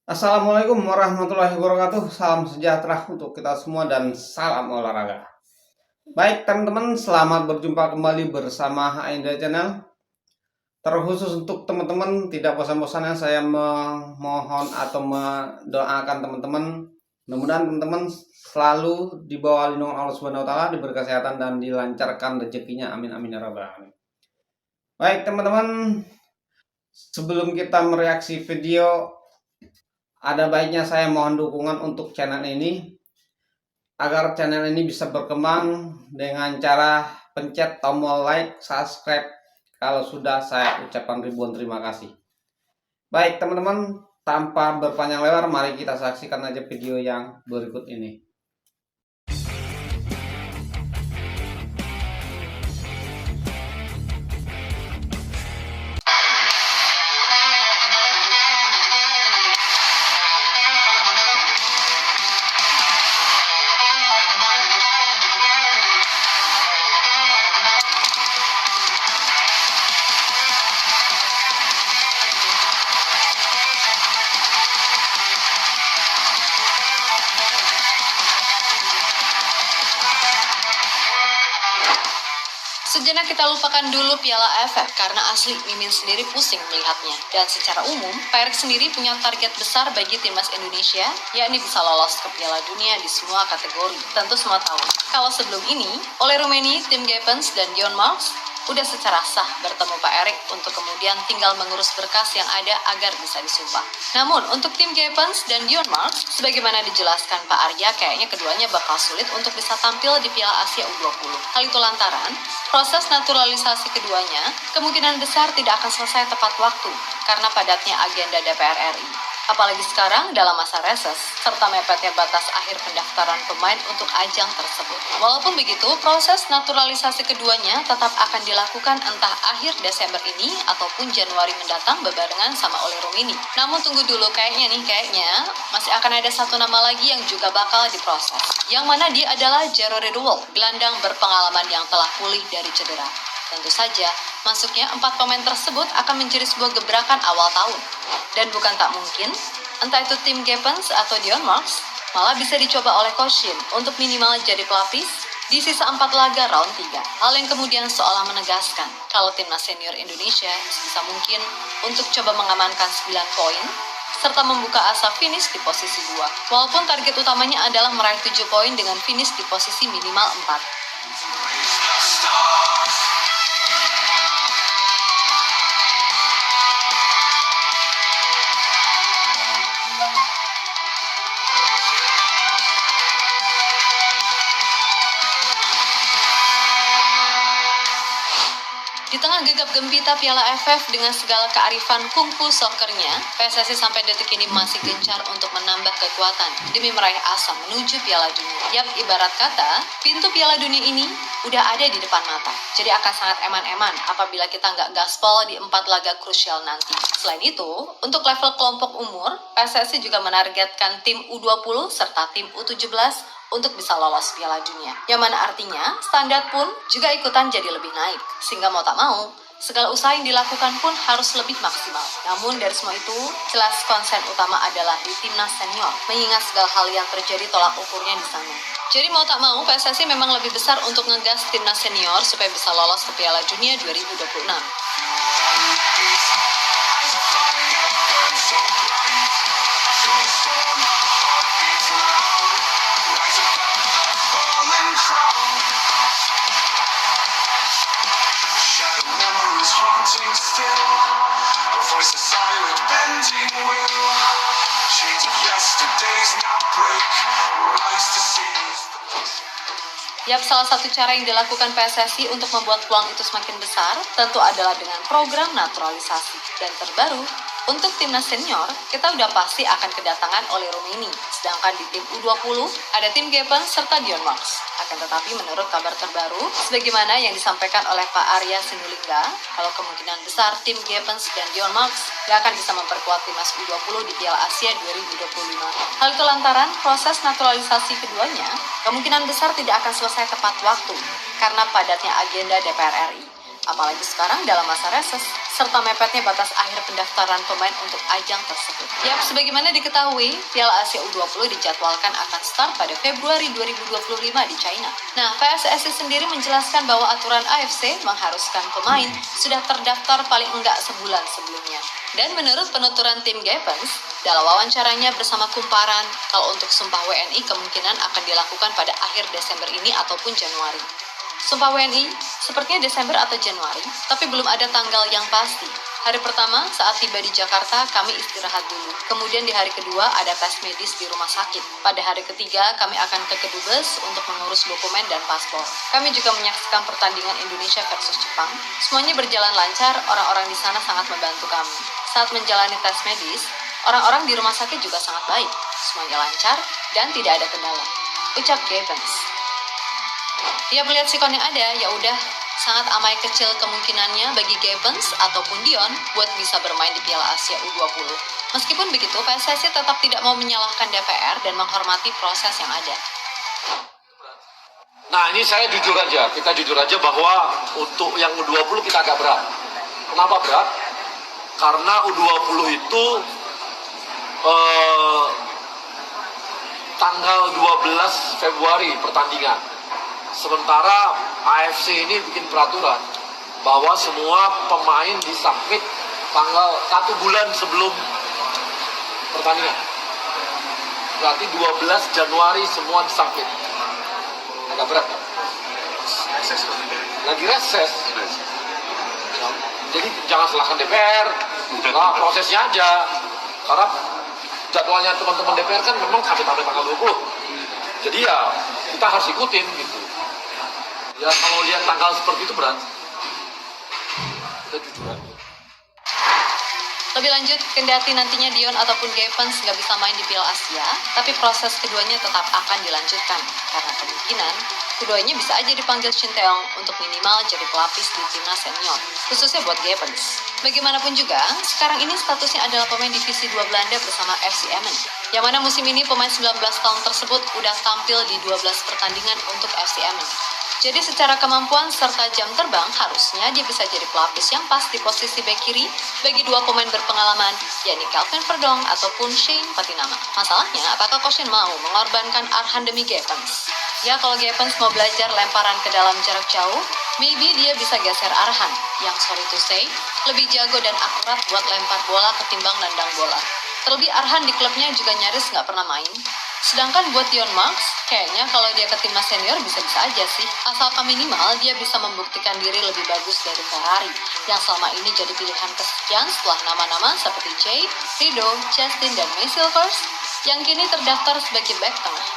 Assalamualaikum warahmatullahi wabarakatuh. Salam sejahtera untuk kita semua dan salam olahraga. Baik teman-teman, selamat berjumpa kembali bersama Ainda Channel. Terkhusus untuk teman-teman, tidak bosan-bosannya saya memohon atau mendoakan teman-teman. Mudah-mudahan teman-teman selalu di bawah lindungan Allah Subhanahu wa taala, diberi kesehatan dan dilancarkan rezekinya. Amin amin ya rabbal alamin. Baik teman-teman, sebelum kita mereaksi video, ada baiknya saya mohon dukungan untuk channel ini agar channel ini bisa berkembang dengan cara pencet tombol like, subscribe. Kalau sudah, saya ucapkan ribuan terima kasih. Baik teman-teman, tanpa berpanjang lebar, mari kita saksikan aja video yang berikut ini. Sejenak kita lupakan dulu Piala AFF karena asli Mimin sendiri pusing melihatnya. Dan secara umum, Pak Erick sendiri punya target besar bagi timnas Indonesia, yakni bisa lolos ke Piala Dunia di semua kategori. Tentu semua tahu, kalau sebelum ini, oleh Rumeni, Tim Geppens, dan Dion Marks udah secara sah bertemu Pak Erick untuk kemudian tinggal mengurus berkas yang ada agar bisa disumpah. Namun untuk tim Geppens dan Dion Marks, sebagaimana dijelaskan Pak Arya, kayaknya keduanya bakal sulit untuk bisa tampil di Piala Asia U20. Hal itu lantaran proses naturalisasi keduanya kemungkinan besar tidak akan selesai tepat waktu karena padatnya agenda DPR RI. Apalagi sekarang dalam masa reses, serta mepetnya batas akhir pendaftaran pemain untuk ajang tersebut. Walaupun begitu, proses naturalisasi keduanya tetap akan dilakukan entah akhir Desember ini ataupun Januari mendatang bebarengan sama oleh Rumini. Namun tunggu dulu, kayaknya masih akan ada satu nama lagi yang juga bakal diproses. Yang mana dia adalah Jero Ridwell, gelandang berpengalaman yang telah pulih dari cedera. Tentu saja, masuknya 4 pemain tersebut akan menjadi sebuah gebrakan awal tahun. Dan bukan tak mungkin, entah itu tim Geppens atau Dion Marks, malah bisa dicoba oleh Coach Shin untuk minimal jadi pelapis di sisa 4 laga round 3. Hal yang kemudian seolah menegaskan kalau timnas senior Indonesia sebisa mungkin untuk coba mengamankan 9 poin serta membuka asa finish di posisi 2. Walaupun target utamanya adalah meraih 7 poin dengan finish di posisi minimal 4. Di tengah gegap gempita Piala AFF dengan segala kearifan kungfu soccernya, PSSI sampai detik ini masih gencar untuk menambah kekuatan demi meraih asa menuju Piala Dunia. Yap, ibarat kata, pintu Piala Dunia ini udah ada di depan mata. Jadi akan sangat eman-eman apabila kita nggak gaspol di 4 laga krusial nanti. Selain itu, untuk level kelompok umur, PSSI juga menargetkan tim U20 serta tim U17 untuk bisa lolos Piala Dunia. Yang mana artinya standar pun juga ikutan jadi lebih naik. Sehingga mau tak mau, segala usaha yang dilakukan pun harus lebih maksimal. Namun dari semua itu, jelas konsen utama adalah di timnas senior, mengingat segala hal yang terjadi tolak ukurnya di sana. Jadi mau tak mau, PSSI memang lebih besar untuk ngegas timnas senior supaya bisa lolos ke Piala Dunia 2026. Yap, salah satu cara yang dilakukan PSSI untuk membuat peluang itu semakin besar tentu adalah dengan program naturalisasi. Dan terbaru, untuk timnas senior, kita udah pasti akan kedatangan oleh Rumini. Sedangkan di tim U20, ada tim Geppens serta Dion Marks. Akan tetapi menurut kabar terbaru, sebagaimana yang disampaikan oleh Pak Arya Sinulinga, kalau kemungkinan besar tim Geppens dan Dion Marks gak akan bisa memperkuat timnas U20 di Piala Asia 2025. Hal itu lantaran proses naturalisasi keduanya kemungkinan besar tidak akan selesai tepat waktu karena padatnya agenda DPR RI. apalagi sekarang dalam masa reses, serta mepetnya batas akhir pendaftaran pemain untuk ajang tersebut. Yap, sebagaimana diketahui, Piala Asia U20 dijadwalkan akan start pada Februari 2025 di China. Nah, PSSI sendiri menjelaskan bahwa aturan AFC mengharuskan pemain sudah terdaftar paling enggak sebulan sebelumnya. Dan menurut penuturan tim Gepens, dalam wawancaranya bersama Kumparan, kalau untuk sumpah WNI kemungkinan akan dilakukan pada akhir Desember ini ataupun Januari. Sumpah WNI sepertinya Desember atau Januari, tapi belum ada tanggal yang pasti. Hari pertama saat tiba di Jakarta kami istirahat dulu. Kemudian di hari kedua ada tes medis di rumah sakit. Pada hari ketiga kami akan ke Kedubes untuk mengurus dokumen dan paspor. Kami juga menyaksikan pertandingan Indonesia versus Jepang. Semuanya berjalan lancar, orang-orang di sana sangat membantu kami. Saat menjalani tes medis, orang-orang di rumah sakit juga sangat baik. Semuanya lancar dan tidak ada kendala. Ucap Gepens. Dia melihat sikon yang ada, ya udah, sangat amai kecil kemungkinannya bagi Gepens ataupun Dion buat bisa bermain di Piala Asia U20. Meskipun begitu, PSSI tetap tidak mau menyalahkan DPR dan menghormati proses yang ada. Nah, ini saya kita jujur aja bahwa untuk yang U20 kita agak berat. Kenapa berat? Karena U20 itu tanggal 12 Februari pertandingan. Sementara AFC ini bikin peraturan bahwa semua pemain disubmit tanggal 1 bulan sebelum pertandingan. Berarti 12 Januari semua disubmit. Agak berat kan? Lagi reses. Jadi jangan salahkan DPR. Nah, prosesnya aja. Karena jadwalnya teman-teman DPR kan memang sampai tanggal 20. Jadi ya kita harus ikutin gitu. Ya kalau lihat tanggal seperti itu berat. Kita jujur aja. Lebih lanjut, kendati nantinya Dion ataupun Gepens nggak bisa main di Piala Asia, tapi proses keduanya tetap akan dilanjutkan. Karena kemungkinan, keduanya bisa aja dipanggil Shin Tae-yong untuk minimal jadi pelapis di timnas senior, khususnya buat Gepens. Bagaimanapun juga, sekarang ini statusnya adalah pemain divisi 2 Belanda bersama FC Emmen. Yang mana musim ini pemain 19 tahun tersebut udah tampil di 12 pertandingan untuk FC Emmen. Jadi secara kemampuan serta jam terbang harusnya dia bisa jadi pelapis yang pas di posisi bek kiri bagi dua pemain berpengalaman, yakni Calvin Verdong ataupun Shane Patinama. Masalahnya, apakah Coach Shin mau mengorbankan Arhan demi Gepens? Ya, kalau Gepens mau belajar lemparan ke dalam jarak jauh, maybe dia bisa geser Arhan, yang sorry to say, lebih jago dan akurat buat lempar bola ketimbang nendang bola. Terlebih Arhan di klubnya juga nyaris nggak pernah main. Sedangkan buat Dion Marks, kayaknya kalau dia ke timnas senior bisa-bisa aja sih. Asalkan minimal dia bisa membuktikan diri lebih bagus dari Ferrari, yang selama ini jadi pilihan kesekian setelah nama-nama seperti Jay, Rido, Justin, dan May Silvers, yang kini terdaftar sebagai bek tengah.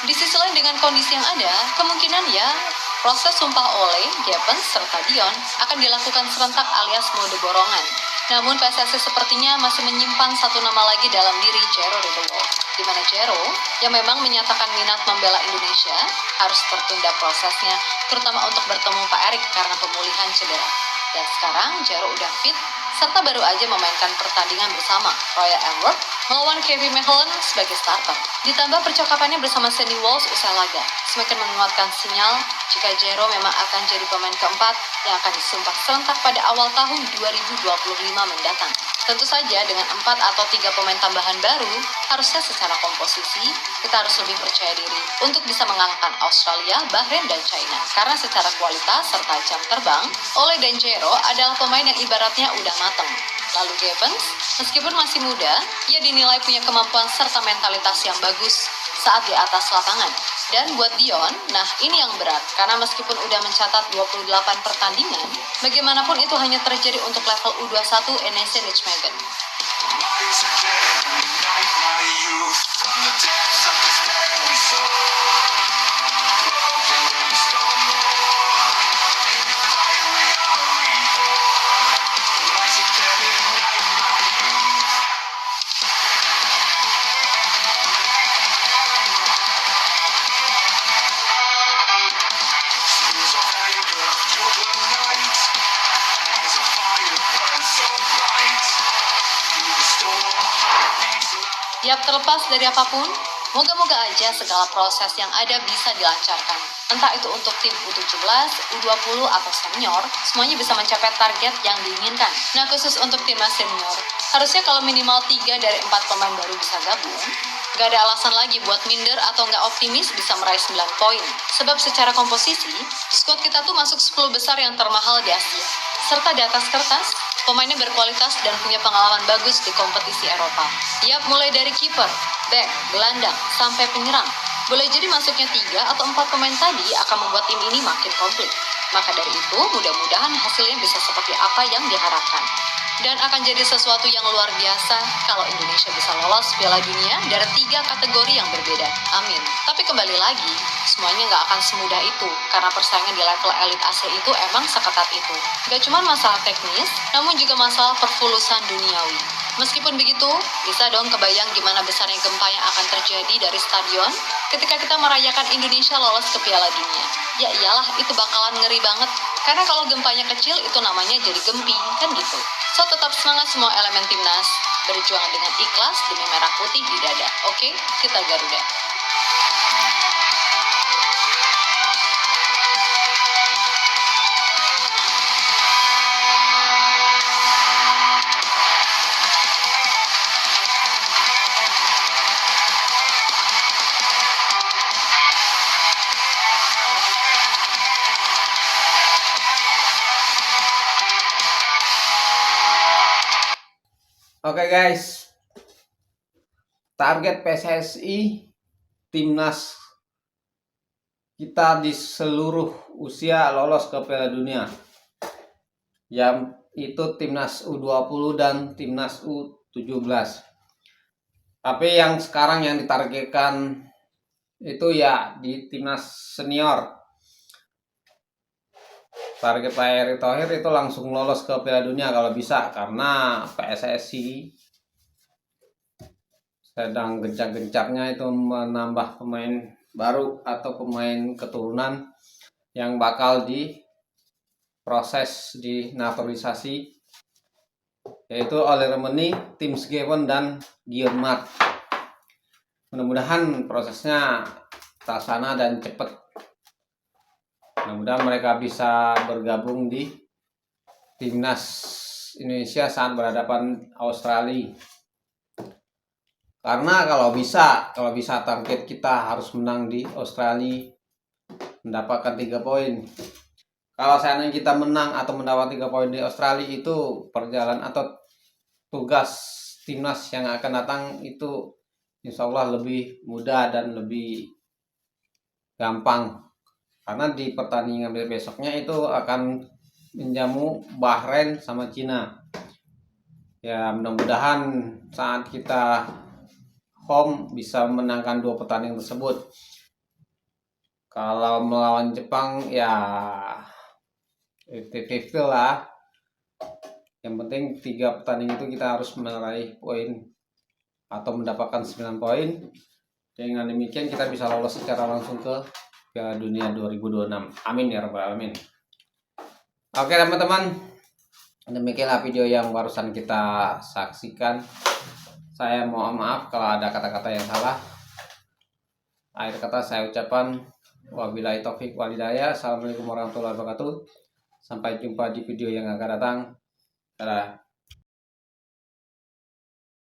Di sisi lain dengan kondisi yang ada, kemungkinan ya proses sumpah oleh Gepens serta Dion akan dilakukan serentak alias mode borongan. Namun PSSI sepertinya masih menyimpan satu nama lagi dalam diri Jero Ridowolf, di mana Jero yang memang menyatakan minat membela Indonesia harus tertunda prosesnya, terutama untuk bertemu Pak Erik karena pemulihan cedera. Dan sekarang Jero udah fit serta baru aja memainkan pertandingan bersama Royal Antwerp melawan Kevin Mechelen sebagai starter. Ditambah percakapannya bersama Sandy Walsh usai laga, semakin menguatkan sinyal jika Jero memang akan jadi pemain keempat yang akan disumpah serentak pada awal tahun 2025 mendatang. Tentu saja dengan 4 atau 3 pemain tambahan baru, harusnya secara komposisi kita harus lebih percaya diri untuk bisa mengalahkan Australia, Bahrain, dan China. Karena secara kualitas serta jam terbang, Ole dan Jero adalah pemain yang ibaratnya udah matang. Lalu Gepens, meskipun masih muda, ia dinilai punya kemampuan serta mentalitas yang bagus saat di atas lapangan. Dan buat Dion, nah ini yang berat, karena meskipun udah mencatat 28 pertandingan, bagaimanapun itu hanya terjadi untuk level U21 NEC Nijmegen. Yap, terlepas dari apapun, moga-moga aja segala proses yang ada bisa dilancarkan. Entah itu untuk tim U17, U20, atau senior, semuanya bisa mencapai target yang diinginkan. Nah, khusus untuk timnas senior, harusnya kalau minimal 3 dari 4 pemain baru bisa gabung, gak ada alasan lagi buat minder atau nggak optimis bisa meraih 9 poin. Sebab secara komposisi, skuad kita tuh masuk 10 besar yang termahal di Asia. Serta di atas kertas, pemainnya berkualitas dan punya pengalaman bagus di kompetisi Eropa. Yap, mulai dari kiper, back, gelandang, sampai penyerang. Boleh jadi masuknya 3 atau 4 pemain tadi akan membuat tim ini makin komplit. Maka dari itu, mudah-mudahan hasilnya bisa seperti apa yang diharapkan. Dan akan jadi sesuatu yang luar biasa kalau Indonesia bisa lolos Piala Dunia dari 3 kategori yang berbeda. Amin. Tapi kembali lagi, semuanya nggak akan semudah itu, karena persaingan di level elit Asia itu emang seketat itu. Gak cuma masalah teknis, namun juga masalah perfulusan duniawi. Meskipun begitu, bisa dong kebayang gimana besarnya gempa yang akan terjadi dari stadion ketika kita merayakan Indonesia lolos ke Piala Dunia. Ya iyalah, itu bakalan ngeri banget. Karena kalau gempanya kecil, itu namanya jadi gempi, kan gitu. So, tetap semangat semua elemen timnas, berjuang dengan ikhlas demi merah putih di dada. Oke, kita Garuda. Oke guys, target PSSI timnas kita di seluruh usia lolos ke Piala Dunia. Yang itu timnas U20 dan timnas U17. Tapi yang sekarang yang ditargetkan itu ya di timnas senior. Target Pak Erick Thohir itu langsung lolos ke Piala Dunia kalau bisa, karena PSSI sedang gencar-gencarnya itu menambah pemain baru atau pemain keturunan yang bakal diproses di naturalisasi, yaitu oleh Remeni, Tim Sgeven, dan Giormat. Mudah-mudahan prosesnya terlaksana dan cepat. Mudah-mudahan mereka bisa bergabung di timnas Indonesia saat berhadapan Australia. Karena kalau bisa target kita harus menang di Australia, mendapatkan 3 poin. Kalau seandainya kita menang atau mendapat 3 poin di Australia, itu perjalanan atau tugas timnas yang akan datang itu insya Allah lebih mudah dan lebih gampang. Karena di pertandingan besoknya itu akan menjamu Bahrain sama Cina. Ya, mudah-mudahan saat kita home bisa menangkan 2 pertandingan tersebut. Kalau melawan Jepang ya 50-50 lah. Yang penting 3 pertandingan itu kita harus meraih poin atau mendapatkan 9 poin. Dengan demikian kita bisa lolos secara langsung ke Piala Dunia 2026. Amin ya rabbal alamin. Oke teman-teman, demikianlah video yang barusan kita saksikan. Saya mohon maaf kalau ada kata-kata yang salah. Akhir kata saya ucapkan wabillahi taufik walhidayah. Assalamualaikum warahmatullahi wabarakatuh. Sampai jumpa di video yang akan datang. Dadah.